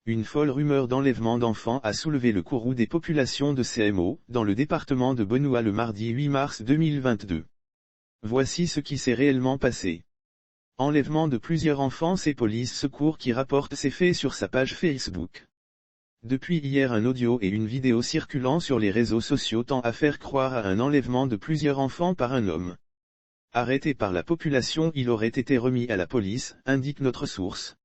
Une folle rumeur d'enlèvement d'enfants a soulevé le courroux des populations de CMO, dans le département de Benoît le mardi 8 mars 2022. Voici ce qui s'est réellement passé. Enlèvement de plusieurs enfants. C'est Police Secours qui rapporte ces faits sur sa page Facebook. Depuis hier, un audio et une vidéo circulant sur les réseaux sociaux tend à faire croire à un enlèvement de plusieurs enfants par un homme. Arrêté par la population, il aurait été remis à la police, indique notre source.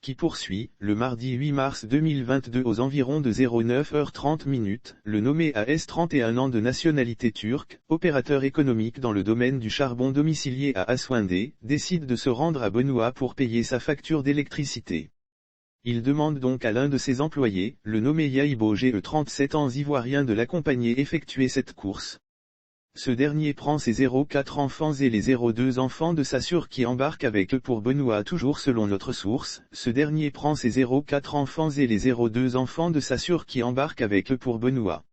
Qui poursuit, le mardi 8 mars 2022 aux environs de 09h30, le nommé AS 31 ans de nationalité turque, opérateur économique dans le domaine du charbon domicilié à Aswindé, décide de se rendre à Benoît pour payer sa facture d'électricité. Il demande donc à l'un de ses employés, le nommé Yahibo GE 37 ans ivoirien de l'accompagner effectuer cette course. Ce dernier prend ses 0,4 enfants et les 0,2 enfants de sa sœur qui embarquent avec eux pour Benoît. Toujours selon notre source, ce dernier prend ses 0,4 enfants et les 0,2 enfants de sa sœur qui embarquent avec eux pour Benoît.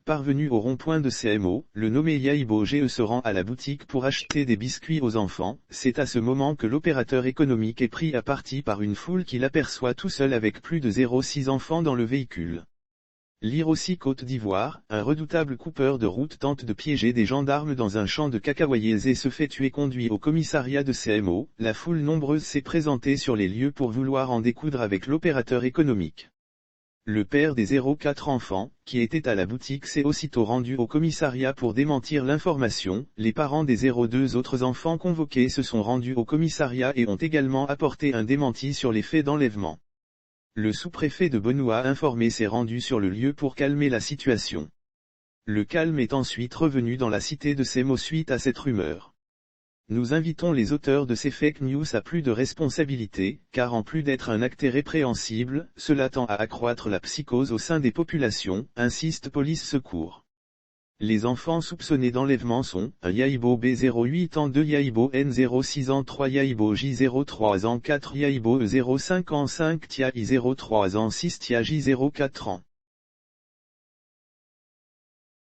Parvenu au rond-point de CMO, le nommé Yahibo GE se rend à la boutique pour acheter des biscuits aux enfants. C'est à ce moment que l'opérateur économique est pris à partie par une foule qu'il aperçoit tout seul avec plus de 0,6 enfants dans le véhicule. Lire aussi Côte d'Ivoire, un redoutable coupeur de route tente de piéger des gendarmes dans un champ de cacahuayers et se fait tuer. Conduit au commissariat de CMO, la foule nombreuse s'est présentée sur les lieux pour vouloir en découdre avec l'opérateur économique. Le père des 0,4 enfants, qui était à la boutique, s'est aussitôt rendu au commissariat pour démentir l'information. Les parents des 0,2 autres enfants convoqués se sont rendus au commissariat et ont également apporté un démenti sur les faits d'enlèvement. Le sous-préfet de Benoît informé s'est rendu sur le lieu pour calmer la situation. Le calme est ensuite revenu dans la cité de CMO suite à cette rumeur. Nous invitons les auteurs de ces fake news à plus de responsabilité, car en plus d'être un acte répréhensible, cela tend à accroître la psychose au sein des populations, insiste Police Secours. Les enfants soupçonnés d'enlèvement sont, un Yahibo B08 ans 2 Yahibo N06 ans 3 Yahibo J03 ans 4 Yahibo E05 ans 5 Tia I03 ans 6 Tia J04 ans.